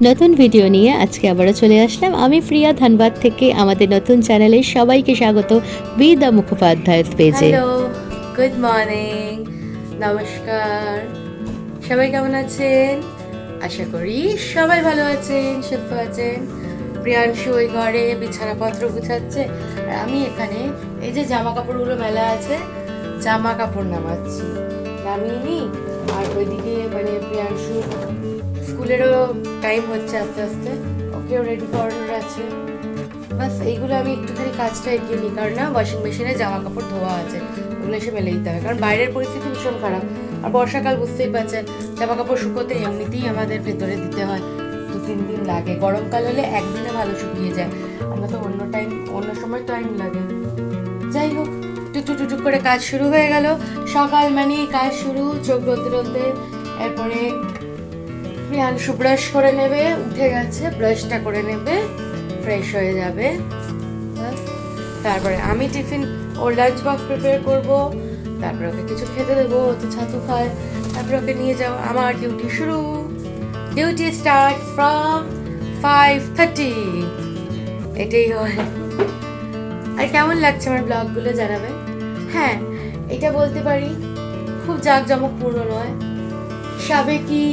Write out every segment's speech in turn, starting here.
নতুন ভিডিও নিয়ে আজকে আবারও চলে আসলাম আমি প্রিয়া ধানবাদ থেকে। আমাদের নতুন চ্যানেলে সবাইকে স্বাগত বিদ্যা মুখোপাধ্যায়ের পেজে। হ্যালো, গুড মর্নিং, নমস্কার। সবাই কেমন আছেন? আশা করি সবাই ভালো আছেন, সুস্থ আছেন। প্রিয়াংশু ওই ঘরে বিছানাপত্র গুছাচ্ছে, আর আমি এখানে এই যে জামা কাপড়গুলো মেলা আছে, জামা কাপড় নামাচ্ছি। নামিয়ে নিই, আর ওইদিকে মানে প্রিয়াংশু স্কুলেরও টাইম হচ্ছে আস্তে আস্তে, ওকেও রেডি করানোর আছে। বাস এইগুলো আমি একটুখানি কাজটা এগিয়ে নিই, কারণ না ওয়াশিং মেশিনে জামা কাপড় ধোয়া আছে, ওগুলো এসে মেলে দিতে হবে, কারণ বাইরের পরিস্থিতি ভীষণ খারাপ। আর বর্ষাকাল বুঝতেই পারছেন, জামা কাপড় শুকোতে এমনিতেই আমাদের ভেতরে দিতে হয় 2-3 দিন লাগে। গরমকাল হলে একদিনে ভালো শুকিয়ে যায়, আমরা তো অন্য সময় টাইম লাগে। যাই হোক, টুকটুক টুকটুক করে কাজ শুরু হয়ে গেল। সকাল মানে কাজ শুরু, চোখ বলতে বলতে। এরপরে প্রিয়াংশু ব্রাশ করে নেবে, উঠে গেছে, ব্রাশটা করে নেবে, ফ্রেশ হয়ে যাবে। তারপরে আমি টিফিন ওর লাঞ্চ বক্স প্রিপেয়ার করব, তারপরে ওকে কিছু খেতে দেবো, ও তো ছাতু খায়। তারপরে ওকে নিয়ে যাও, আমার ডিউটি শুরু। ডিউটি স্টার্ট ফ্রম 5:30, এটাই হয়। আর কেমন লাগছে আমার ব্লগগুলো জানাবেন। হ্যাঁ, এটা বলতে পারি খুব জাঁকজমকপূর্ণ নয়, সাবেকি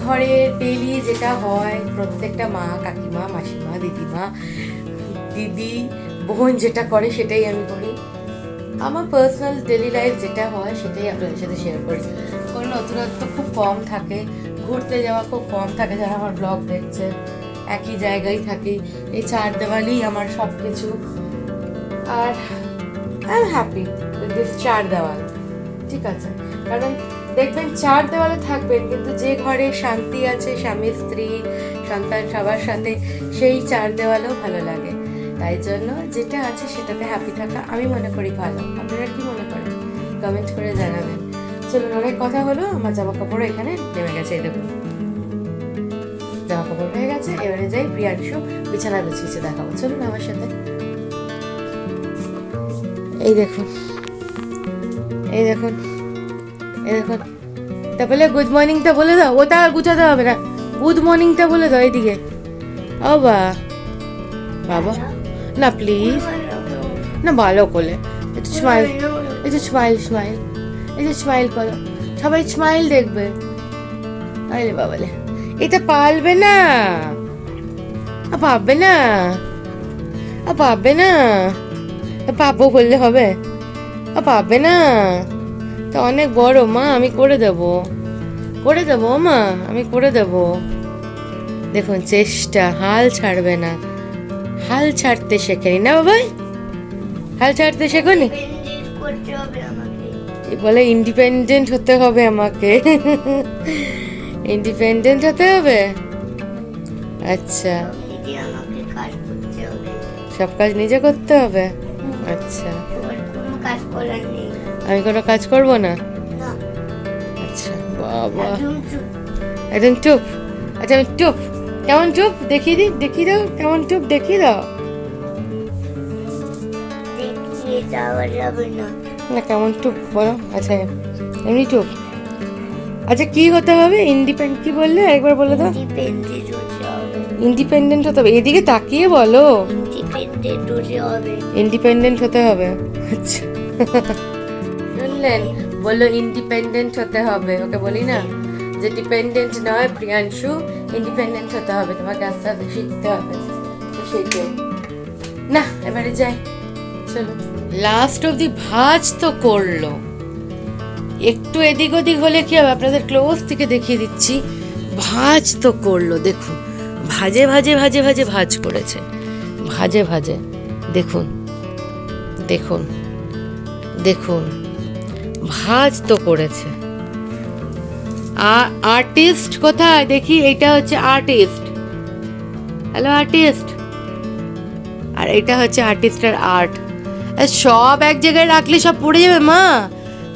ঘরের ডেলি যেটা হয়, প্রত্যেকটা মা, কাকিমা, মাসিমা, দিদিমা, দিদি, বোন যেটা করে সেটাই আমি করি। আমার পার্সোনাল ডেলি লাইফ যেটা হয় সেটাই আপনাদের সাথে শেয়ার করি। কোনো নতুনত্ব খুব কম থাকে, ঘুরতে যাওয়া খুব কম থাকে। যারা আমার ব্লগ দেখছে একই জায়গায় থাকি, এই 4 দেওয়ালেই আমার সব কিছু। আর I am happy with this 4 দেওয়াল, ঠিক আছে? কারণ দেখবেন 4 দেওয়ালে থাকবেন, কিন্তু যে ঘরে শান্তি আছে, স্বামী, স্ত্রী, সন্তান সবার সাথে, সেই 4 দেওয়ালেও ভালো লাগে। তাই জন্য যেটা আছে সেটাতে হ্যাপি থাকা আমি মনে করি ভালো। আপনারা কি মনে করেন? কমেন্ট করে জানাবেন। চলুন, অনেক কথা হলো, আমার জামা কাপড় এখানে নেমে গেছে। এই দেখুন, জামা কাপড় হয়ে গেছে। এবারে যাই, প্রিয়াংশু বিছানা গুছিয়েছে, দেখাবো। চলুন আমার সাথে। এই দেখুন, এই দেখুন, এই দেখুন। তারপরে গুড মর্নিংটা বলে দাও, ওটা আর গুছাতে হবে না, গুড মর্নিংটা বলে দাও এদিকে। ও বাবা, না প্লিজ, না ভালো করে একটু স্মাইল, একটু স্মাইল, এই যে স্মাইল করো, সবাই স্মাইল দেখবে। আরে বাবালে, এটা পারবে না, পারবে না, পারবে না, পাবো বললে হবে? পারবে না, তা অনেক বড় মা, আমি করে দেবো মা, আমি করে দেবো। দেখুন চেষ্টা, হাল ছাড়বে না, হাল ছাড়তে শেখেনি না বাবাই, হাল ছাড়তে শেখনি। বলে ইন্ডিপেন্ডেন্ট হতে হবে আমাকে, ইন্ডিপেন্ডেন্ট হতে হবে। আচ্ছা, সব কাজ নিজে করতে হবে। আচ্ছা, আমি কোনো কাজ করবো না? আচ্ছা বাবা, একদম চুপ। আচ্ছা আমি চুপ, কেমন চুপ দেখিয়ে দাও, কেমন চুপ দেখিয়ে দাও না, কেমন চুপ বলো। আচ্ছা এমনি চুপ। আচ্ছা কি হতে হবে? ইন্ডিপেন্ডেন্ট কি বললে, একবার বলে দাও। ইন্ডিপেন্ডেন্ট হতে হবে, এদিকে তাকিয়ে বলো। ইন্ডিপেন্ডেন্ট হতে হবে। আচ্ছা শুনলেন, বললো ইন্ডিপেন্ডেন্ট হতে হবে। ওকে বলি না যে ডিপেন্ডেন্ট নয় প্রিয়াংশু, ইন্ডিপেন্ডেন্ট হতে হবে, তোমাকে আস্তে আস্তে শিখতে হবে। তো সেইটাই না, এবারে যাই, চলো। লাস্ট অবধি ভাজ তো করলো, একটু এদিক ওদিক হলে কি হবে, আপনাদের ক্লোজ থেকে দেখিয়ে দিচ্ছি। ভাজ তো করলো, দেখুন ভাজে ভাজে ভাজে ভাজে ভাজ করেছে, ভাজে ভাজে। দেখুন দেখুন দেখুন, ভাজ তো করেছে। আর্টিস্ট কোথায় দেখি? এটা হচ্ছে আর্টিস্ট। Hello artist. আর এটা হচ্ছে আর্টিস্টের আর্ট। সব এক জায়গায় রাখলে সব পড়ে যাবে মা,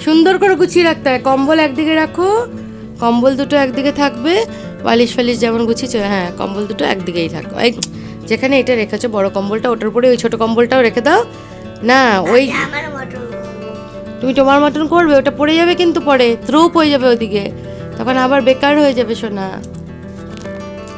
সুন্দর করে গুছিয়ে রাখতে হয়। কম্বল একদিকে রাখো, কম্বল দুটো একদিকে থাকবে, বালিশ ফালিশ যেমন গুছিয়েছো, হ্যাঁ কম্বল দুটো একদিকেই থাকো। এই যেখানে এটা রেখেছো বড় কম্বলটা, ওটার উপরে ওই ছোট কম্বলটাও রেখে দাও না। ওই তুমি তোমার মতন করবে, ওটা পড়ে যাবে, কিন্তু পরে থ্রুপ হয়ে যাবে ওদিকে, তখন আবার বেকার হয়ে যাবে সোনা।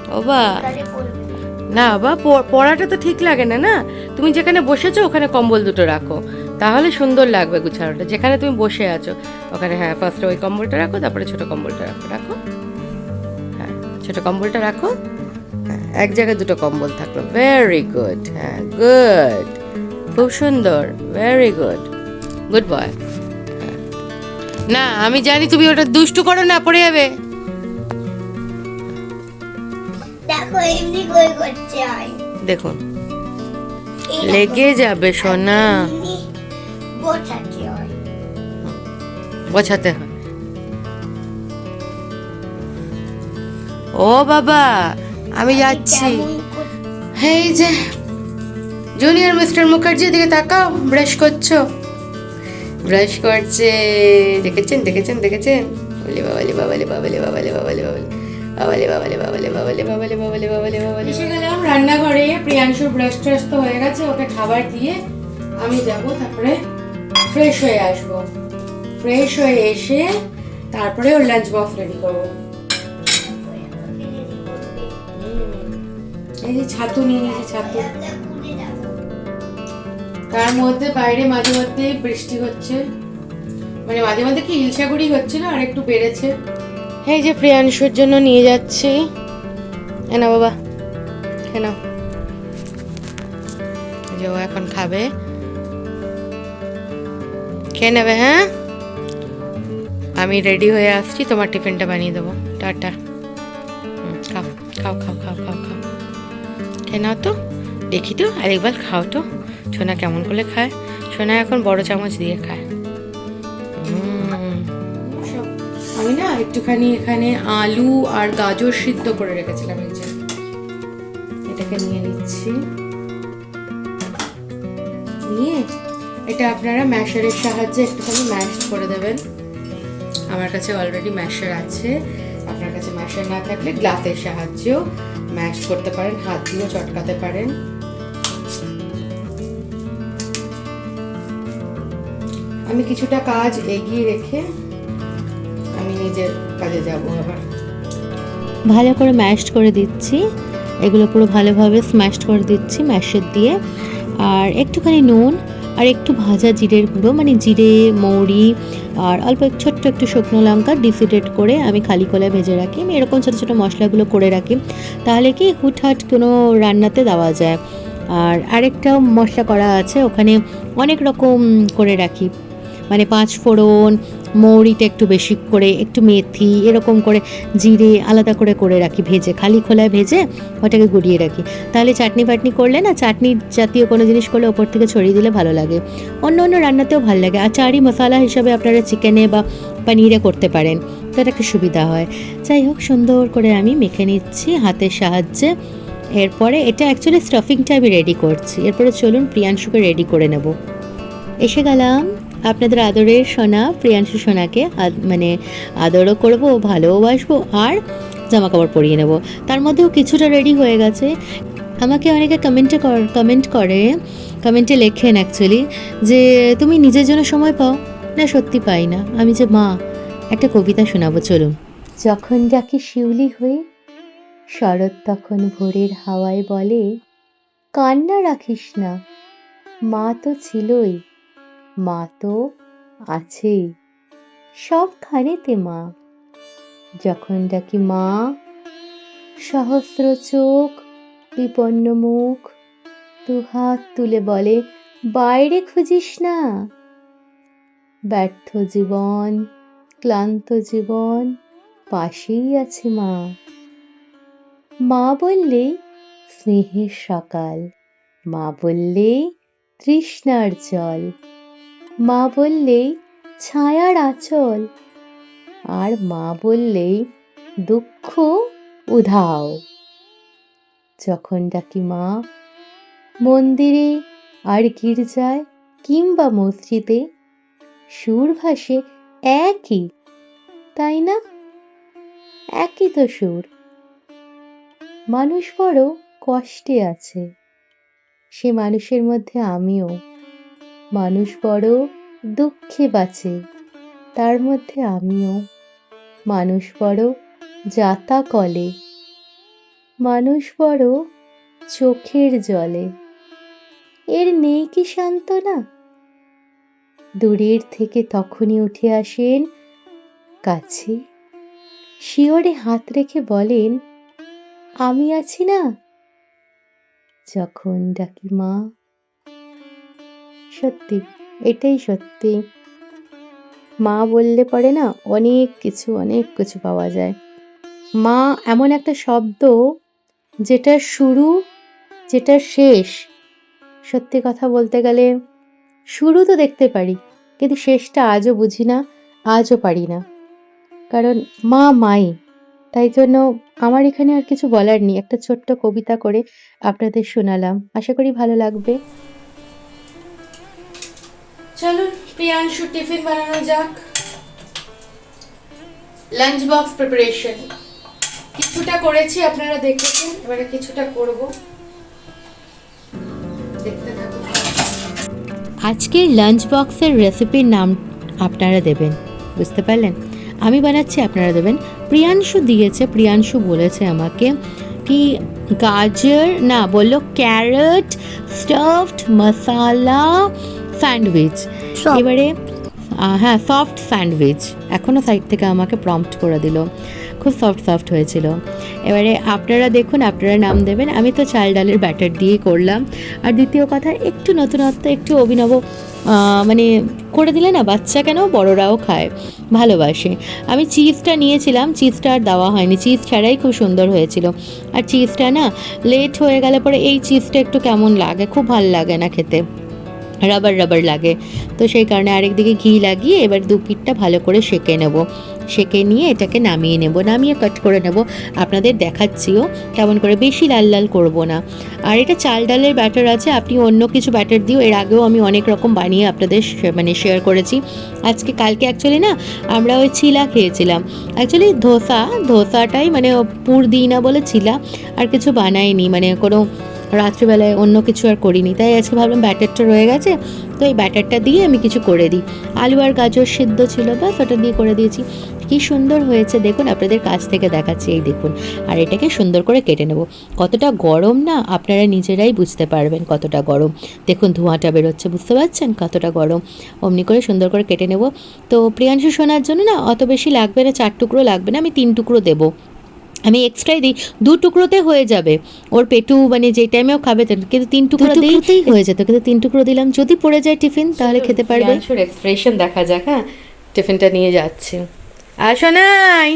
বাবা তাহলে বলবে। না বাবা, পড়াটা তো ঠিক লাগে না না। তুমি যেখানে বসেছো ওখানে কম্বল দুটো রাখো, তাহলে সুন্দর লাগবে গুছানোটা। যেখানে তুমি বসে আছো ওখানে, হ্যাঁ, ফার্স্টে ওই কম্বলটা রাখো, তারপরে ছোট কম্বলটা রাখো। রাখো, হ্যাঁ, ছোট কম্বলটা রাখো। হ্যাঁ, এক জায়গায় দুটো কম্বল থাকলো। ভেরি গুড, হ্যাঁ, গুড, খুব সুন্দর, ভেরি গুড, গুড বয়। না, আমি জানি তুমি ওটা দুষ্টু করো না, পড়ে যাবে। দেখো এমনি করে করছে হয়। দেখুন, এই দেখো, লেগে যাবে সোনা, এমনি বোঝাতে হয়। বোঝাতে হয়। ও বাবা, আমি যাচ্ছি। কেমন করে- এই যে জুনিয়র মিস্টার মুখার্জি, দিকে তাকাও, ব্রাশ করছো, ব্রাশ করছে। দেখেছেন দেখেছেন দেখেছেন? বলে বাবালে বাবালে বাবালে বাবালে বাবালে বাবালে বাবালে বাবালে বাবালে বাবালে বাবালে বাবালে বাবালে। এসে গেলাম রান্নাঘরে। প্রিয়াংশুর ব্রাশ ট্রাশ তো হয়ে গেছে, ওকে খাবার দিয়ে আমি যাব, তারপরে ফ্রেশ হয়ে আসবো। ফ্রেশ হয়ে এসে তারপরে ওর লাঞ্চ বক্স রেডি করবো। এই যে ছাতু নিয়ে নিয়েছি, ছাতু। তার মধ্যে বাইরে মাঝে মধ্যে বৃষ্টি হচ্ছে, মানে মাঝে মাঝে কি ইলশাগুড়ি হচ্ছিল, আর একটু বেড়েছে। এই যে প্রিয়াংশুর জন্য নিয়ে যাচ্ছি। এ না বাবা, খেয়ে নাও। এই যে ও এখন খাবে, খেয়ে নেবে। হ্যাঁ, আমি রেডি হয়ে আসছি, তোমার টিফিনটা বানিয়ে দেবো। টাটা। খাও খাও খাও খাও খাও খাও, খেয়ে নাও তো, দেখি তো আরেকবার খাও তো। সোনা কেমন করে খায়? সোনা এখন বড় চামচ দিয়ে খায়। আমি না একটুখানি এখানে আলু আর গাজর সিদ্ধ করে রেখেছিলাম, এই যে এটাকে নিয়ে নিচ্ছি। নিয়ে এটা আপনারা ম্যাশারের সাহায্যে একটুখানি ম্যাশ করে দেবেন। আমার কাছে অলরেডি ম্যাশার আছে, আপনার কাছে ম্যাশার না থাকলে গ্লাসের সাহায্যেও ম্যাশ করতে পারেন, হাত দিয়েও চটকাতে পারেন। আমি কিছুটা কাজ এগিয়ে রেখে আমি নিজের কাজে যাব আবার। ভালো করে ম্যাশড করে দিচ্ছি, এগুলো পুরো ভালোভাবে স্ম্যাশড করে দিচ্ছি ম্যাশের দিয়ে। আর একটুখানি নুন আর একটু ভাজা জিরের গুঁড়ো, মানে জিরে, মৌরি আর অল্প ছোট্ট একটু শুকনো লঙ্কা ডিসিডেট করে আমি খালি কলায় ভেজে রাখি। আমি এরকম ছোটো ছোটো মশলাগুলো করে রাখি, তাহলে কি হুটহাট কোনো রান্নাতে দেওয়া যায়। আর আরেকটা মশলা করা আছে, ওখানে অনেক রকম করে রাখি, মানে 5 ফোড়ন, মৌরিটা একটু বেশি করে, একটু মেথি, এরকম করে জিরে আলাদা করে করে রাখি ভেজে, খালি খোলায় ভেজে ওটাকে গুঁড়িয়ে রাখি। তাহলে চাটনি ফাটনি করলে না, চাটনি জাতীয় কোনো জিনিস করলে ওপর থেকে ছড়িয়ে দিলে ভালো লাগে, অন্য অন্য রান্নাতেও ভালো লাগে। আর চারি মশলা হিসাবে আপনারা চিকেনে বা পনিরে করতে পারেন, তো এটা একটা সুবিধা হয়। যাই হোক, সুন্দর করে আমি মেখে নিচ্ছি হাতের সাহায্যে। এরপরে এটা অ্যাকচুয়ালি স্টাফিংটা আমি রেডি করছি, এরপরে চলুন প্রিয়াংশুকে রেডি করে নেব। এসে গেলাম আপনাদের আদরের সোনা প্রিয়াংশু সোনাকে, মানে আদরও করব, ভালোবাসবো, আর জামা কাপড় পরিয়ে নেব। তার মধ্যেও কিছুটা রেডি হয়ে গেছে। আমাকে অনেকে কমেন্টে লেখেন অ্যাকচুয়ালি যে তুমি নিজের জন্য সময় পাও না। সত্যি পাই না। আমি যে মা, একটা কবিতা শোনাবো চলুন। যখন ডাকি শিউলি হয়ে, শরৎ তখন ভোরের হাওয়ায় বলে, কান্না রাখিস না, মা তো ছিলই, মা তো আছেই, সবখানেতে মা। যখন ডাকি মা, সহস্র চোখ, বিপন্ন মুখ, দুহাত তুলে বলে, বাইরে খুঁজিস না। ব্যর্থ জীবন, ক্লান্ত জীবন, পাশেই আছে মা। মা বললেই স্নেহের সকাল, মা বললেই তৃষ্ণার জল, মা বললেই ছায়ার আঁচল, আর মা বললেই দুঃখ উধাও। যখন ডাকি মা, মন্দিরে আর গির্জায় কিংবা মসজিদে, সুর ভাসে একই, তাই না? একই তো সুর। মানুষ বড় কষ্টে আছে, সে মানুষের মধ্যে আমিও। মানুষ বড় দুঃখে বাঁচে, তার মধ্যে আমিও। মানুষ বড় যাতা কলে, মানুষ বড় চোখের জলে, এর নেই কি সান্ত্বনা? দূরের থেকে তখনই উঠে আসেন কাছে, শিয়রে হাত রেখে বলেন, আমি আছি না যখন ডাকি মা। সত্যি, এটাই সত্যি। মা বললে পরে না অনেক কিছু পাওয়া যায়। মা এমন একটা শব্দ, যেটার শুরু, যেটার শেষ, সত্যি কথা বলতে গেলে শুরু তো দেখতে পারি, কিন্তু শেষটা আজও বুঝি না, আজও পারি না। কারণ মা মাই। তাই জন্য আমার এখানে আর কিছু বলার নেই, একটা ছোট্ট কবিতা করে আপনাদের শোনালাম, আশা করি ভালো লাগবে। চলুন প্রিয়াংশু টিফিন বানানো যাক। লাঞ্চ বক্স প্রিপারেশন কিছুটা করেছি, আপনারা দেখেছেন, এবারে কিছুটা করব, দেখতে থাকুন। আজকের লাঞ্চ বক্সের রেসিপির নাম আপনারা দেবেন, বুঝতে পারলেন? আমি বানাচ্ছি, আপনারা দেবেন। প্রিয়াংশু দিয়েছে, প্রিয়াংশু বলেছে আমাকে কি গাজর না, বললো ক্যারট স্টাফড মশালা স্যান্ডউইচ। এবারে হ্যাঁ, সফট স্যান্ডউইচ, এখনও সাইড থেকে আমাকে প্রম্পট করে দিল, খুব সফট হয়েছিল। এবারে আপনারা দেখুন, আপনারা নাম দেবেন। আমি তো চাল ডালের ব্যাটার দিয়েই করলাম। আর দ্বিতীয় কথা, একটু নতুনত্ব, একটু অভিনব মানে করে দিলে না, বাচ্চা কেন বড়রাও খায়, ভালোবাসে। আমি চিজটা নিয়েছিলাম, চিজটা আর দেওয়া হয়নি, চিজ ছাড়াই খুব সুন্দর হয়েছিল। আর চিজটা না লেট হয়ে গেলে পরে এই চিজটা একটু কেমন লাগে, খুব ভালো লাগে না খেতে, রাবার লাগে। তো সেই কারণে আরেকদিকে ঘি লাগিয়ে এবার দু পিঠটা ভালো করে সেঁকে নেব, সেঁকে নিয়ে এটাকে নামিয়ে নেব, নামিয়ে কাট করে নেব। আপনাদের দেখাচ্ছিও কেমন করে, বেশি লাল লাল করব না। আর এটা চাল ডালের ব্যাটার আছে, আপনি অন্য কিছু ব্যাটার দিও, এর আগেও আমি অনেক রকম বানিয়ে আপনাদের মানে শেয়ার করেছি। কালকে অ্যাকচুয়ালি না আমরা ওই চিলা খেয়েছিলাম, অ্যাকচুয়ালি ধোসাটাই মানে পুর দিই না বলে চিলা, আর কিছু বানাইনি, মানে কোনো রাত্রিবেলায় অন্য কিছু আর করিনি। তাই আজকে ভাবলাম ব্যাটারটা রয়ে গেছে, তো এই ব্যাটারটা দিয়ে আমি কিছু করে দিই। আলু আর গাজর সিদ্ধ ছিল, ব্যাস ওটা দিয়ে করে দিয়েছি। কি সুন্দর হয়েছে দেখুন, আপনাদের কাছ থেকে দেখাচ্ছি, এই দেখুন। আর এটাকে সুন্দর করে কেটে নেব। কতটা গরম না, আপনারা নিজেরাই বুঝতে পারবেন কতটা গরম। দেখুন ধোঁয়াটা বেরোচ্ছে, বুঝতে পারছেন কতটা গরম। অমনি করে সুন্দর করে কেটে নেব। তো প্রিয়াংশু শোনার জন্য না অত বেশি লাগবে না, 4 টুকরো লাগবে না, আমি 3 টুকরো দেবো। আমি এক্সট্রাই দিই, 2 টুকরোতে হয়ে যাবে, ওর পেটু মানে যে টাইমেও খাবে, কিন্তু 3 টুকরো দিয়েই হয়ে যেত, কিন্তু 3 টুকরো দিলাম, যদি পড়ে যায় টিফিন তাহলে খেতে পারবে। প্রিয়াংশুর এক্সপ্রেশন দেখা যাক। হ্যাঁ, টিফিনটা নিয়ে যাচ্ছি। আসো নাই,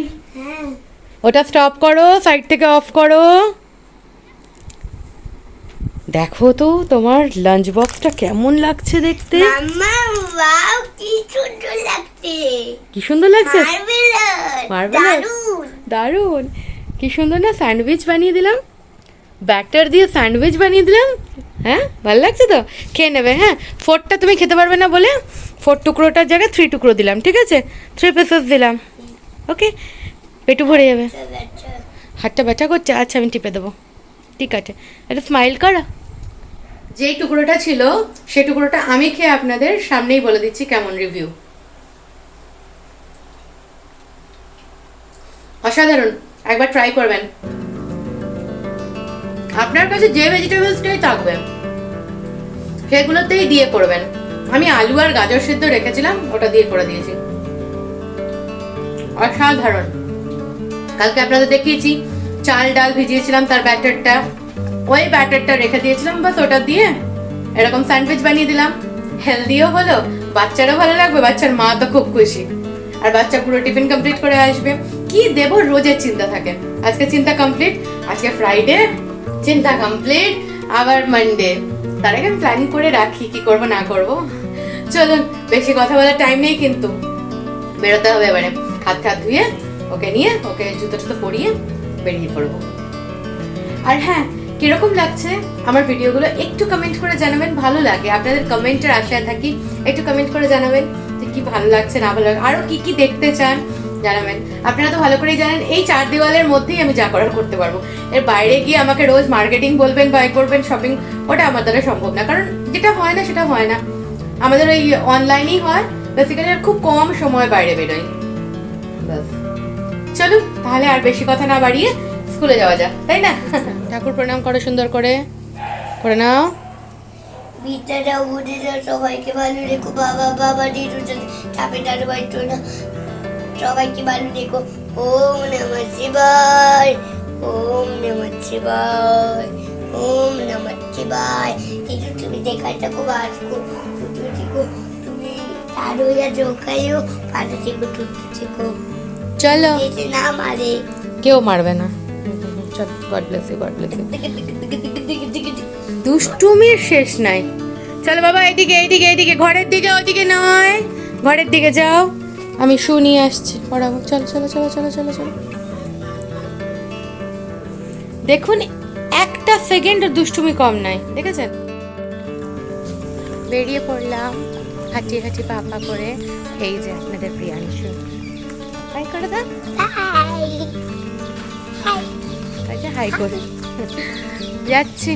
ওটা স্টপ করো, সাইড থেকে অফ করো। দেখো তো তোমার লাঞ্চ বক্সটা কেমন লাগছে দেখতে। মাম্মা ওয়াও কি সুন্দর লাগছে, কি সুন্দর লাগছে, মার্ভেলাস দারুণ। কি সুন্দর না, স্যান্ডউইচ বানিয়ে দিলাম, ব্যাটার দিয়ে স্যান্ডউইচ বানিয়ে দিলাম। হ্যাঁ, ভালো লাগছে তো, খেয়ে নেবে। হ্যাঁ, 4টা তুমি খেতে পারবে না বলে 4 টুকরোটার জায়গায় 3 টুকরো দিলাম, ঠিক আছে, 3 পিসেস দিলাম। ওকে, পেটু ভরে যাবে। হাতটা ব্যথা করছে, আচ্ছা আমি টিপে দেবো, ঠিক আছে। একটা স্মাইল করা। যেই টুকরোটা ছিল সেই টুকরোটা আমি খেয়ে আপনাদের সামনেই বলে দিচ্ছি কেমন রিভিউ। অসাধারণ, একবার ট্রাই করবেন। আপনার কাছে যে ভেজিটেবলসটাই থাকবে সেগুলোতেই দিয়ে করবেন। আমি আলু আর গাজর সিদ্ধ রেখেছিলাম, ওটা দিয়ে করে দিয়েছি, অসাধারণ। কালকে আপনাদের দেখিয়েছি চাল ডাল ভিজিয়েছিলাম, তার ব্যাটারটা, ওই ব্যাটারটা রেখে দিয়েছিলাম, বাস ওটা দিয়ে এরকম স্যান্ডউইচ বানিয়ে দিলাম। হেলদিও হলো, বাচ্চারও ভালো লাগবে, বাচ্চার মা তো খুব খুশি, আর বাচ্চা পুরো টিফিন কমপ্লিট করে আসবে। কি দেবো রোজের চিন্তা থাকে, আজকে চিন্তা কমপ্লিট, আজকে ফ্রাইডে চিন্তা কমপ্লিট, আবার মানডে। তার আগে আমি প্ল্যানিং করে রাখি কি করব না করব। চলুন, বেশি কথা বলার টাইম নেই, কিন্তু বেরোতে হবে এবারে। হাত ধুয়ে ওকে নিয়ে ওকে জুতো টুতো পরিয়ে বেরিয়ে পড়বো। আর হ্যাঁ, কিরকম লাগছে আমার ভিডিওগুলো একটু কমেন্ট করে জানাবেন, ভালো লাগে আপনাদের কমেন্টের আশায় থাকি। একটু কমেন্ট করে জানাবেন যে কি ভালো লাগছে না ভালো লাগে, আরো কি কি দেখতে চান জানাবেন। আপনারা তো ভালো করেই জানেন এই 4 দেওয়ালের মধ্যেই আমি যা করার করতে পারবো। এর বাইরে গিয়ে আমাকে রোজ মার্কেটিং বলবেন, বাই করবেন, শপিং, ওটা আমার দ্বারা সম্ভব না, কারণ যেটা হয় না সেটা হয় না। আমাদের ওই অনলাইনেই হয় বেসিক্যালি, আর খুব কম সময় বাইরে বেরোই। বাস, চলুন তাহলে আর বেশি কথা না বাড়িয়ে স্কুলে যাওয়া যাক, তাই না? ঠাকুর প্রণাম করো সুন্দর করে, করে নাও। বিদ্যাটা বুদ্ধিটা সবাইকে ভালো রেখো, বাবা বাবা দিদুজন চাপে দাদু বাইতো না, সবাইকে ভালো রেখো। ওম নমঃ শিবায়, ওম নমঃ শিবায়, ওম নমঃ শিবায়। দিদু তুমি দেখার থাকো, বাস কো তুতু থেকো, তুমি আরো যা জোকাইও পাটা থেকো, তুতু থেকো, চলো, এতে না মারে। কেউ মারবে না। চল, God bless you, God bless you. দুষ্টুমির শেষ নাই। চলো বাবা, এদিকে এদিকে এদিকে, ঘরের দিকে, ওদিকে নয়, ঘরের দিকে যাও, আমি শু নিয়ে আসছি, পড়াবো। চলো চলো চলো চলো চলো চলো। দেখুন, একটা সেকেন্ড দুষ্টুমি কম নাই, দেখেছেন? বেরিয়ে পড়লাম হাঁটিয়ে হাঁটি পা পা করে। এই যে আপনাদের প্রিয়াংশু, হাই করে দাও, হাই হাই। হাই করে যাচ্ছি।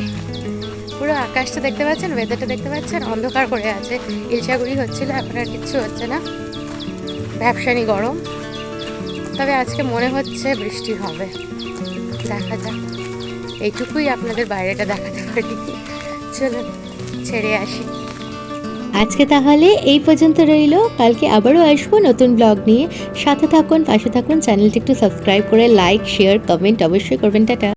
পুরো আকাশটা দেখতে পাচ্ছেন, ওয়েদারটা দেখতে পাচ্ছেন, অন্ধকার করে আছে, ইলশাগুড়ি হচ্ছিল, এখন আর কিচ্ছু হচ্ছে না, ব্যবসানি গরম। তবে আজকে মনে হচ্ছে বৃষ্টি হবে, দেখা যাক। এইটুকুই আপনাদের বাইরেটা দেখাতে পারি। চলুন ছেড়ে আসি। আজকে তাহলে এই পর্যন্ত রইলো, কালকে আবারও আসবো নতুন ব্লগ নিয়ে। সাথে থাকুন, পাশে থাকুন, চ্যানেলটি একটু সাবস্ক্রাইব করে লাইক শেয়ার কমেন্ট অবশ্যই করবেন। টাটা।